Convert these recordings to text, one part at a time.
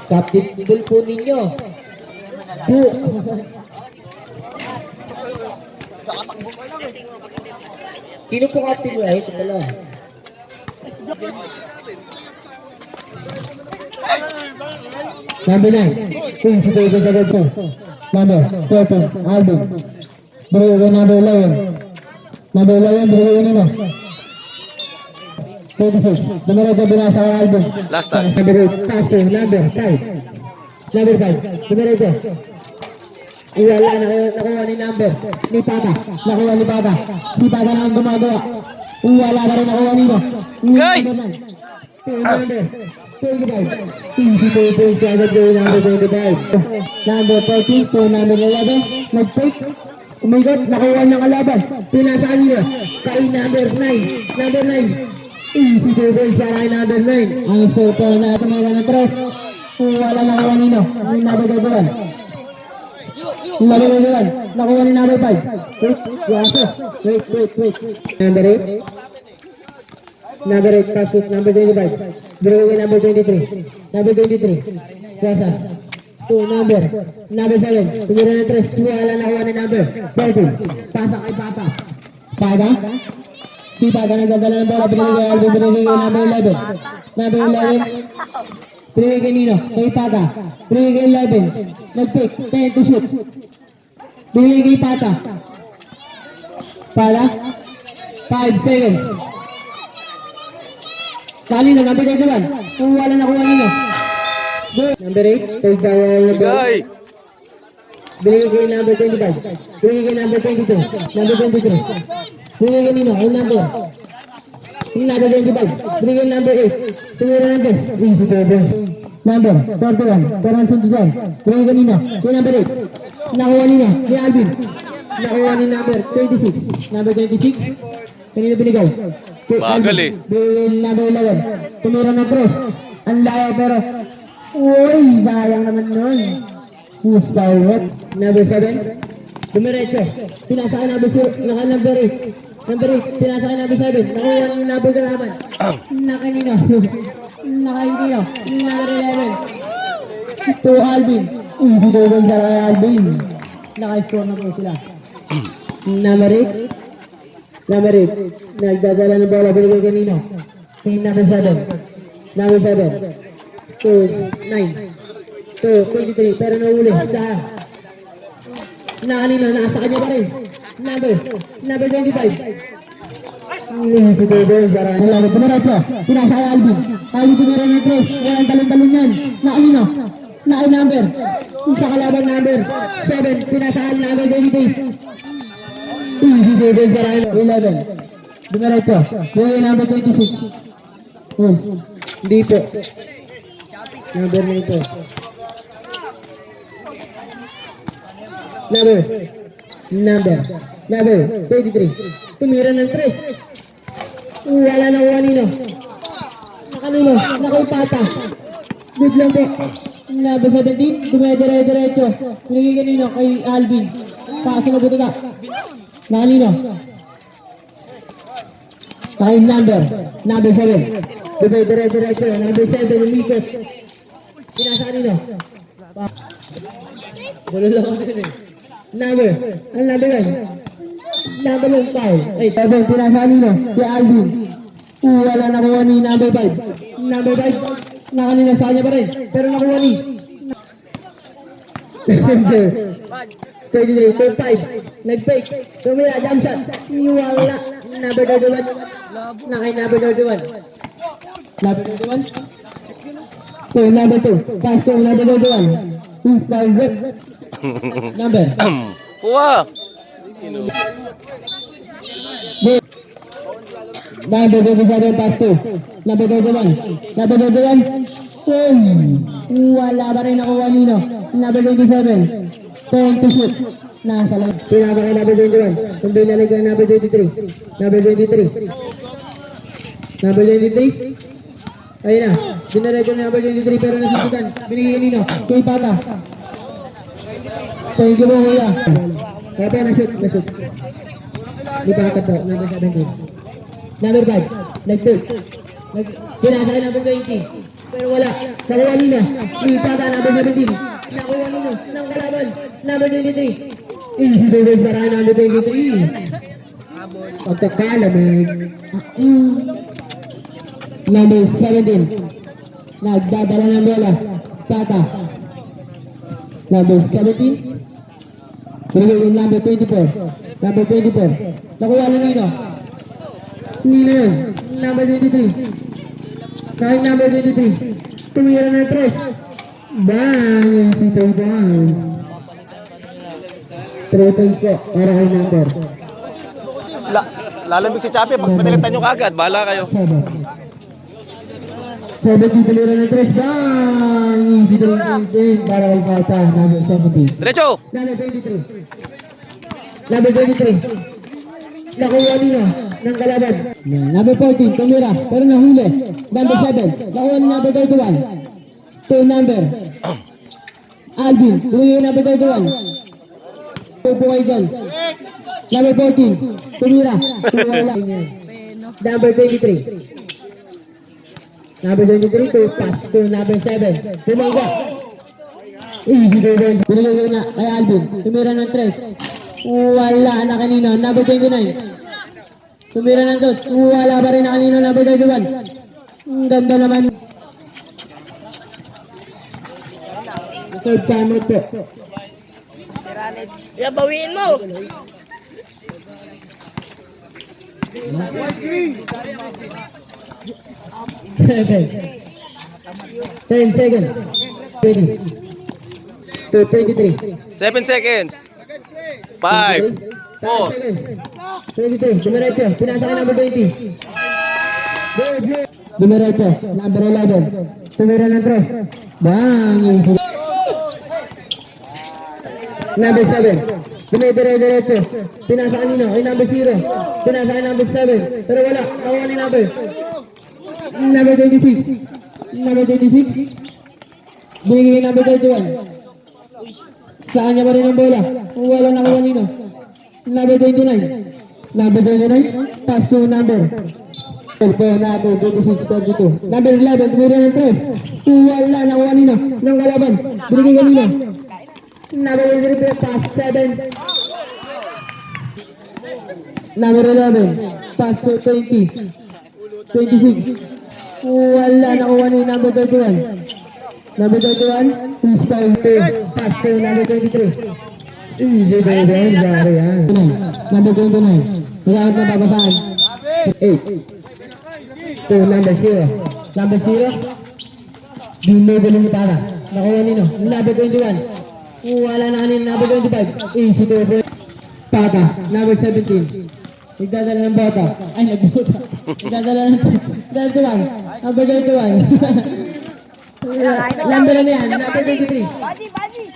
Captain Eagle po ninyo. Do. Sino po captain mo? Ito pala. Number 9, Prince David Zagoto. Number 13, Alvin. Bro, number 11. Number 11, bro, yun na. 26, numero ko binasa ang Alvin. Last time. Number 8, Pastor, number 5. Number 5, numero ko. Iwala, nakuha ni number. Ni Papa, nakuha ni Papa. Si Papa na ang gumagawa. Iwala na rin nakuha nito. Gay! Number 25. Easy to push agad yung number 25. Number 14 to number 11. Nag-take. Umigot. Nakuha ng kalaban. Pinasa kanina. Kay number 9. Number 9. Easy to push para kay number 9. Ang score po na tumaga ng 3. Wala nakuha nino. Ang number 21. Number 21. Nakuha ni number 5. Wait. Yaso. Wait. Number 8. Number 8, Pastor, number 25. Bro, number 23. Number 23. Rosas. 2, number 7. Tumira ng 3. Wala na kuha ng number 13. Pasa kay Papa. Paga. Si Paga nagdadala ng bola. Binigay kay Alvin. Binigay kay number 11. Number 11. Binigay kay Nino. Kay Paga. Binigay kay 11. Nag-pick. 10 to shoot. Binigay kay Pata. Paga. 5 seconds. Kali na, number 21. Kung wala na kuha nino. Number 8. Third down. Gay! Binigay kay number 25. Binigay kay number 22. Number 23. Binigay kay nino. Ay number. Number 25. Binigay kay number 8. Tumira ng best. Easy to best. Number 41. Parang sunod dyan. Binigay kay nino. Kay number 8. Nakuha nino. Kay Alvin. Nakuha ni number 26. Number 26. Kanina binigay. Bagal eh. Number 11. Tumira ng cross. Ang layo pero uy, sayang naman nun. Who's power? Number 7. Dumiretso. Pinasa ka number 4. Number 8. Number 8. Pinasa ka number 7. Nakuha ng number kalaban. Nakanino. Nakainino. Number 11. To Alvin. Easy to win sa Alvin. Naka-score na po sila. Number 8. Number 8. Nagdadala ng bola. Binigay kanino. Kay number 7. Number 7. To 9. To 23. Pero nahuli. Nakanino. Nasa kanya pa rin. Number 25. Si Pedro. Wala. Pumiretso. Pinasa kay Alvin. Alvin tumira ng 3. Walang talon-talon yan. Nakanino. Naka number. Sa kalabang number 7. Pinasa kay number 23. Easy David Zarano. 11. Dumiretso. Yung number 26. Hindi po. Number na ito. Number 23. Tumira ng 3. Wala na kuha nino. Nakanino. Nakaipata. Good lang po. Number 17. Dumedire-diretso. Pinigay kanino kay Alvin. Paso na buto ka. Nakanino. Kay number 7. Dumedire-diretso. Number 7. Umikot. Pinasa kanino. Gulo lang ako din eh. Number. Ang number 1. Number 5. Ay, number pinasa kanino. Kay Alvin. Wala nakuha ni number 5. Number 5. Nakanina sa kanya pa rin. Pero nakuha ni. Number 5. Nag-fake. Tumira. Jump shot. Wala. Number 31. Nakay number 31. Number 31. So, number 2. Pass to number 31. Who's five rep? Number. Kuha! Number 27, pass to. Number 31. Number 31. Wala pa rin nakuha nino. Number 27. 10 to shoot. Nasa lang. Pinaba kay number 21. Kung binalig ka number 23. Number 23. Number 23. Ayun na. Binalig ka number 23 pero nasusutan. Binigay nino. Kay Pata. Thank you mo kuya. Kaya pa na-shoot. Di Pata po. Number 17. Number 5. Nag-pick. Kinasakay number 20. Pero wala. Nakuha nino. Ipata number 17. Nakuha nino. Ng kalaban. Number 23. Easy to win para number 23. Pagkakalamig. Number 17. Nagdadala ng bola. Pata. Number 17. Number 24. Number 24. Nakuha na nino. Nino yun. Number 23. Kahit number 23. Tumira ng 3. Bang! Si 3 points. 3 points po. Para kay number. Lalamig si Chappie. Pagpatilitan nyo kagad. Bahala kayo. 7 si tumira ng 3. Bang! Si 3 points. Para kay Pata. Number 17. Diretso! Number 23. Number 23. Nakuha nino ng kalaban. Number 14, tumira, pero nahuli. Number 7, nakuha ni number 31. To number. Alvin, tumira number 31. Pupo kayo dyan. Number 14, tumira. Number 23. Number 23 to pass to number 7. Sumangga. Easy to win. Pinagawin na kay Alvin. Tumira ng 3. Wala na kanino, number 29. Tumira ng dos. Wala pa rin na kanino, number 31. Ang ganda naman. Third timer po. Ya, bawiin mo. Seven. 10 seconds. 20. To 23. 7 seconds. 5, 4, 22. Dumiretso. Pinasa ka number 20. Dumiretso. Number 11. Tumira ng 3. Bang! Number 7. Dumidire-diretso. Pinasa kanino? Ay number 0. Pinasa ka number 7. Pero wala. Nakuha ni number. Number 26. Number 26. Binigay number 31. Saan niya pa rin ang bola? Wala nakuha nino. Number 29. Number 29. Pass to number. Number 26, 32. Number 11. Tumira ng 3. Wala nakuha nino. Ng kalaban. Binigay kanino. Number 23. Pass 7. Number 11. Pass to 20. 26. Wala nakuha ni number 31. Number 31, freestyle to pass to number 23. Easy baby, bari yan. Number 29, wala na babasaan. 8. To number 0. Number 0, binibili ni Para. Nakuha nino. Number 21, wala na kanin. Number 25, easy to bro. Pata, number 17. Nagdadala ng bota. Ay, nagbuta. Nagdadala ng 31. Number 31. Number na yan, number 23. Baji, baji.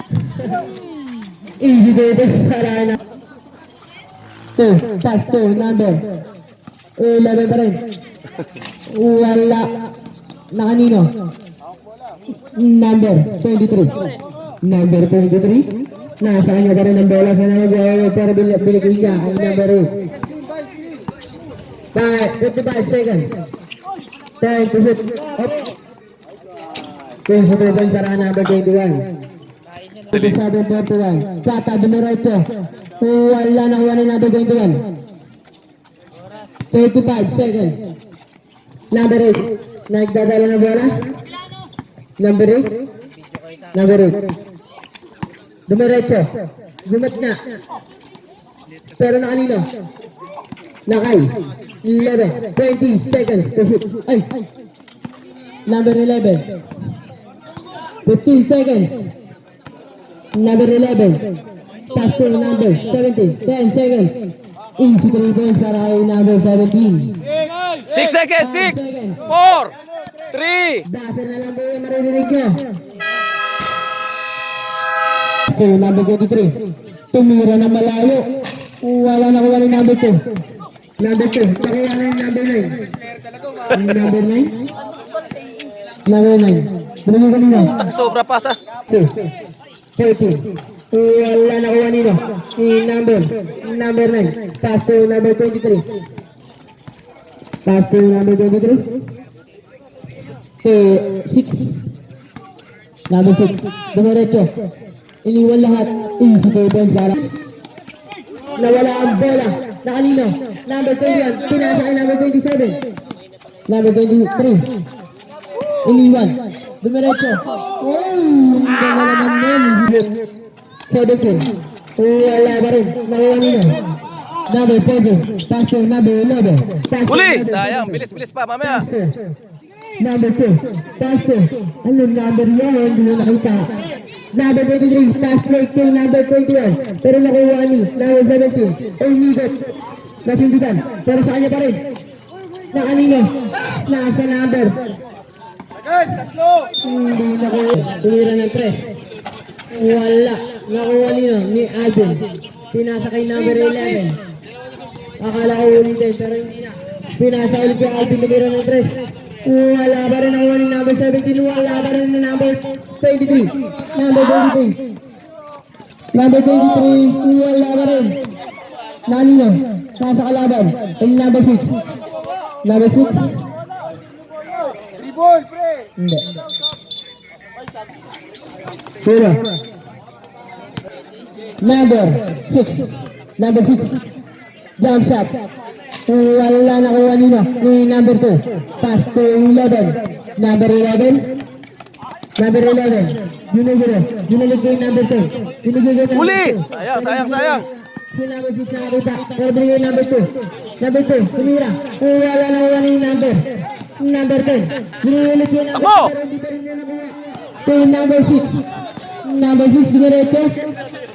Easy baby, sarana. 2, pass 2, number 11 pa rin. Wala na kanino. Number 23. Number 23. Nasa kanya pa rin ang bola sa nagwawag pero biligin niya ang number 8. 55 seconds. 10 to shoot. Up. Kung sa tuban para number 21. 7-41. Kata dumiretso. Wala na kuha ni number 21. 35 seconds. Number 8. Nagdadala na bola. Number 8. Number 8. Dumiretso. Gumat na. Pero na kanino? Nakay. 11. 20 seconds to shoot. Ay. Number 11. 15 seconds. Number 11. Pass to number 17. 10 seconds. Easy 3 points para kay number 17. 6 seconds. 6, 4, 3. Buzzer na lang po yung maririnig nyo. To number 23. Tumira na malayo. Wala na kuha ni number 2. Number 2. Nakuha na yung number 9. Number 9. Number 9. Binigyan kanina. Sobra pa sa. 13. Wala na kuha nino. Number 9. Pass to number 23. Pass to number 23. to 6. Number 6. Dumiretso. Iniwan lahat. Easy to point para. Nawala ang bola. Nakalino. Number 21. Pinasa kay number 27. Number 23. Iniwan. Dumiretso. Oh! Hindi na naman yun. 17. Wala ba rin. Nakuha nino. Number 7. Pass to number 11. Pass to Uli! number Sayang, 7. bilis-bilis pa, mamaya. Number 2, pass to. Ano number yan? Hindi mo nakita. Number 23, pass break to number 21. Pero nakuha ni number 17. Umigot. Nasindigan. Pero sa kanya pa rin. Na kanino? Nasa number. Hindi nakuha. Tumira ng 3. Wala. Nakuha nino ni Alvin. Pinasa kay number 11. Akala ko ulitin pero hindi na. Pinasa ulit kay Alvin. Tumira ng 3. Wala pa rin nakuha ni number 17. Wala pa rin ni number 23. Number 23. Number 23. Wala pa rin. Nanino. Nasa kalaban. Yung number 6. Number 6. Hindi. Pero. Number 6. Number 6. Jump shot. Wala nakuha nino ni number 2. Pass to 11. Number 11. Number 11. Ginulit ko yung number 2. Binigay ko yung Uli! number 2. Sayang, sayang, sayang. Si number 6 nakakita. Pero binigay yung number 2. Number 2. Tumira. Wala nakuha ni number. Number 10. Ginulit ko yung number 2. Takbo! Pero hindi pa rin niya nakuha. To number 6. Number 6. Diretso.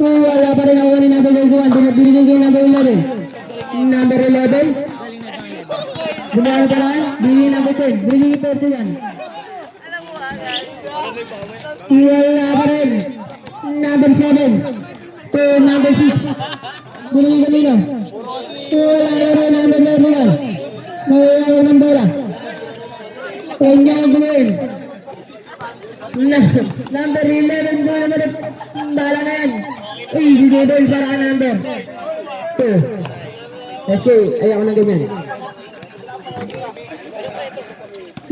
Wala pa rin nakuha ni number 21. Binigay ko yung number 11. Number 11. Bumahan ka lang. Binigay number 10. Binigay 31. Wala pa rin. Number 7. To number 6. Binigay kanino. Wala pa rin number 31. Nawala ng bola. Huwag niya ang gawin. Number 11 mo naman ang bala na yan. Uy, dinidol para ka number 2. Let's go. Ayaw ko na ganyan.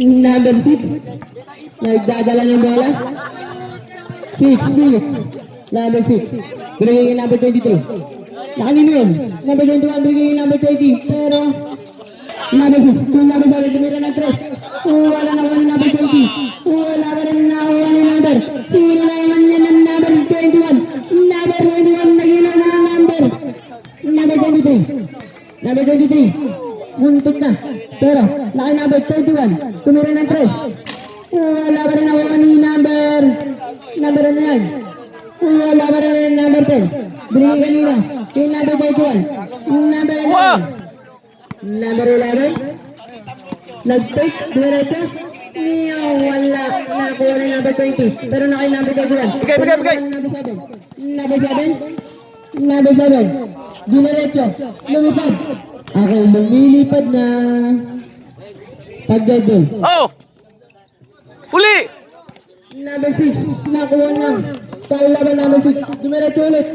Number 6. Nagdadala ng bola. 6. Number 6. Binigay yung number 23. Nakalino yun. Number 21. Binigay yung number 20. Pero number 6. Yung number 7. Tumira ng 3. Wala na wala number 20. Wala pa rin nakuha ni number. Sino na naman yan ng number 21. Number 21. Naginaw na ng number. Number 23. Number 23. Muntik na. Pero, laki number 21. Tumira ng 3. Wala pa rin nakuha ni number. Number ano yan? Wala pa rin number 10. Binigay kanina. Yung number 21. Number 11. Wow! Number 11. Nag-take. Diretso. Wala. Nakuha ni number 20. Pero naki number 21. Bigay. Number 7. Number 7. Number 7. Diretso. Lumipad. Okay, lumilipad na. Pag-gagol. Oh! Uli! Number 6. Nakuha na. Palaban number 6. Diretso ulit.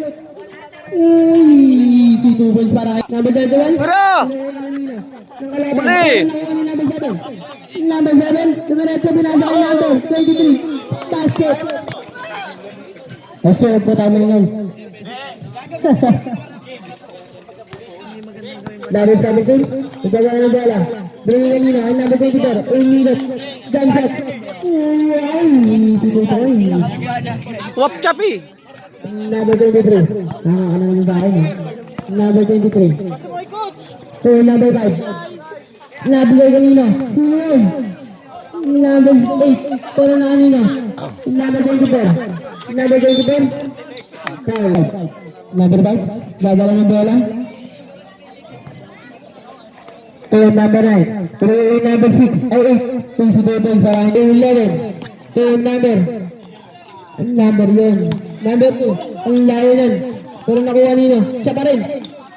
Uy, si 2 points para kay number 31. Pero! Ng kalaban. Uli! Number 7. Number 7. Diretso binasa kay number 23. Basket. Okay, po tayo ngayon. Number 17. Itaga ng bola. Bringin kanina. Ang number 24. Uminit. Gun shot. Wow! Wap chapi! Number 23. Tama ka naman sa akin. Number 23. So, number 5. Nabigay kanina. Sino yun? Number 8. Pero na kanina. Number 24. Number 24. Foul. Number 5. Dadala ng bola. To number 9. Pero yung number 6. Ay 8. Yung si Bebel para 11. To number yun. Number 2. Ang layo nun. Pero nakuha nino. Siya pa rin.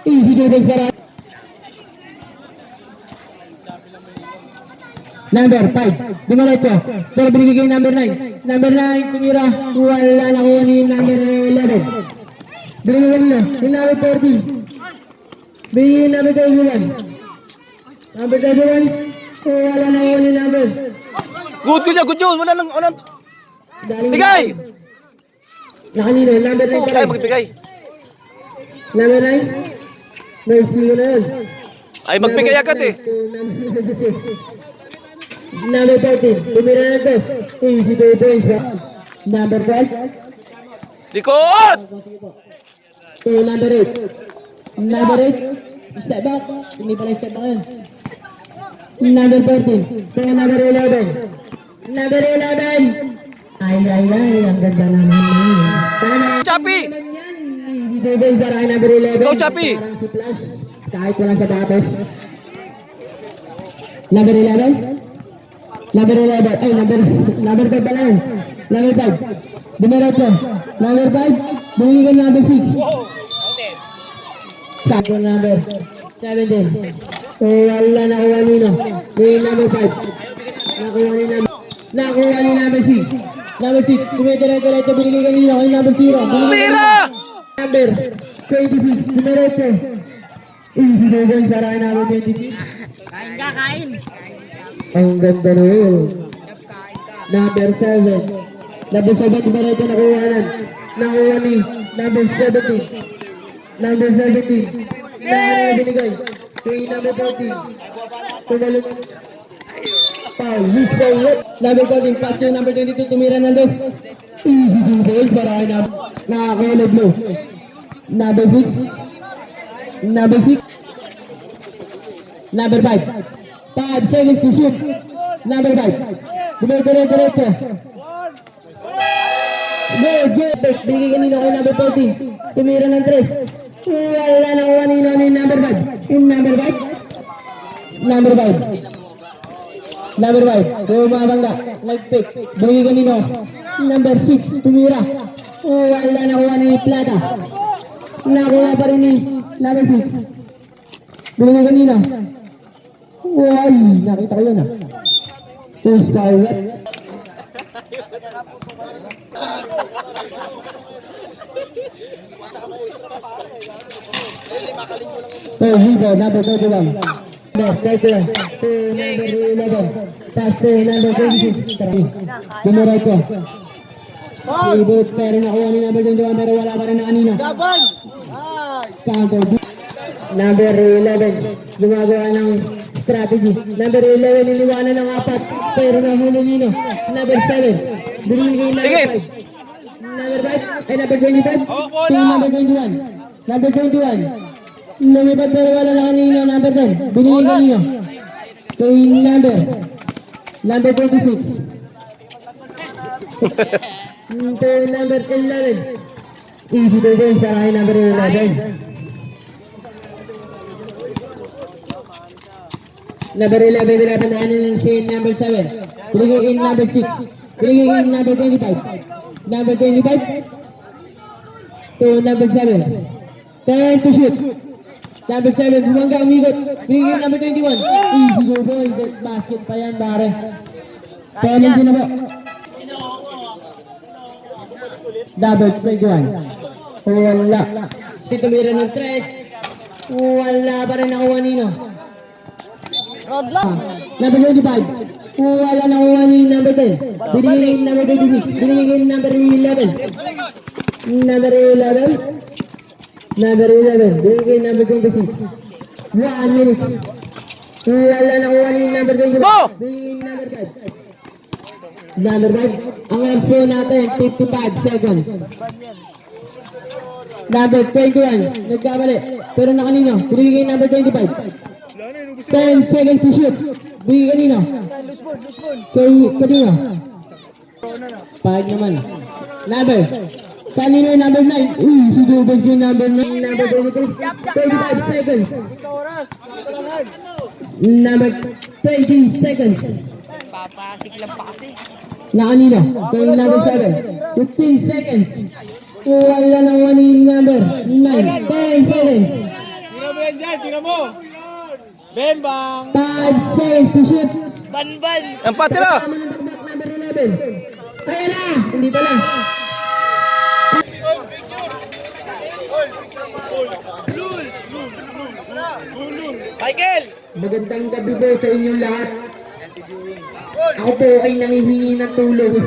Easy Bebel para. Number 5. Dumaretso. Pero binigay kay number 9. Number 9. Tumira. Wala nakuha ni number 11. Binigay kanina. Yung number 14. Binigay yung number 21. Number 21. Wala nakuha ni number Good yun. Wala nang, Galing bigay! Nakanino, number 9 Oh, pa tayo rin. magbigay. Number 9. Mercy ko na yun. Ay, magbigay agad eh. Number 14. Tumira na ito. Easy 2 points. Number 12. Likod! To number 8. Number 8. Step back. Hindi pala step back yun. Number 14. To number 11. Number 11. Ay. Ang ganda naman. Tama. Chappy! Easy 2 points para kay number 11. Go, Chappy! Parang si Flash. Kahit walang sapatos. Number 11. Number 11. Ay, number 5 pala yun. Number 5. Dumirat ko. Number 5. Bumili ko number 6. Sako number 17. Wala nakuha nino. Yung number 5. Nakuha ni number 6. Number 6. Kumete-reto binigay kanina kay number 0. Tira! Number 26. Dumirat ko. Easy na yun para kay number 26. Kain. Ang ganda na yun. Number 7. Number 7, dimareto nakuha ni number 17. Number 17. Nakuha na binigay. Kay number 14. Tumalun. Foul. Loose ball. Number 14. Pass yung number 22. Tumira ng dos. Easy to goal para kay nakakulog mo. Number 6. Number 6. Number 5. 5 seconds to shoot. Number 5. Diretso. Good. Bigay kanina kay number 14. Tumira ng 3. Wala na kuha ni number 5. In number 5. Number 5. Number 5. Bumabangga. Nag-pick. Bigay kanina. Number 6. Tumira. Wala na kuha ni Plata. Nakuha pa rin ni number 6. Bigay kanina. Ay, nakita ko yun ah. Two scarlet. Vivo, number 31. Number 31. To number 11. Pass to number 26. Dumiray ko. Ibot, pero nakuha ni number 21 pero wala pa rin na kanina. Counter. Number 11. Gumagawa ng strategy. Number 11, iniwanan ng 4. Pero nahuli nino. Number 7. Binigay number 5. Number 5. Ay, number 25. To number 21. Number 21. Lumipat pero wala na kanino. Number 10. Binigay kanino. To number 26. To number 11. Easy to go para kay number 11. Number 11, binabandaan na si number 7. Binigay in number 6. Binigay in number 25. Number 25. To number 7. 10 to shoot. Number 7, bumangga, umigot. Binigay in number 21. Easy go ball. Basket pa yan, pare. Penalty na po. Double 21. Wala. Titumira ng 3. Wala pa rin nakuha nino. Number 25. Wala na kuha ni number 10. Binigay in number 26. Binigay in number 11. Number 11. Number 11. Binigay in number 26. 1 minute. Wala na kuha ni number 25. Binigay in number 5. Number 5. Ang expo natin, 55 seconds. Number 21. Nagkamali. Pero na kanino? Binigay in number 25. 10 seconds to shoot. Bigay kanino? Kanino? 5 naman. Number. Kanino number 9? Uy, si Dubos yung number 9. Number 22. 25 seconds. Number 20 seconds. Papasik lang pa kasi. Na kanino? Kay number 7. 15 seconds. Wala na one in number 9. 10 seconds. Tira mo! Bembang! 5 seconds to shoot. Banban! Ang patira! Tama ng takbak, number 11. Ayan na! Hindi pala. Michael! Magandang gabi po sa inyong lahat. Ako po ay nangihingi ng tulong.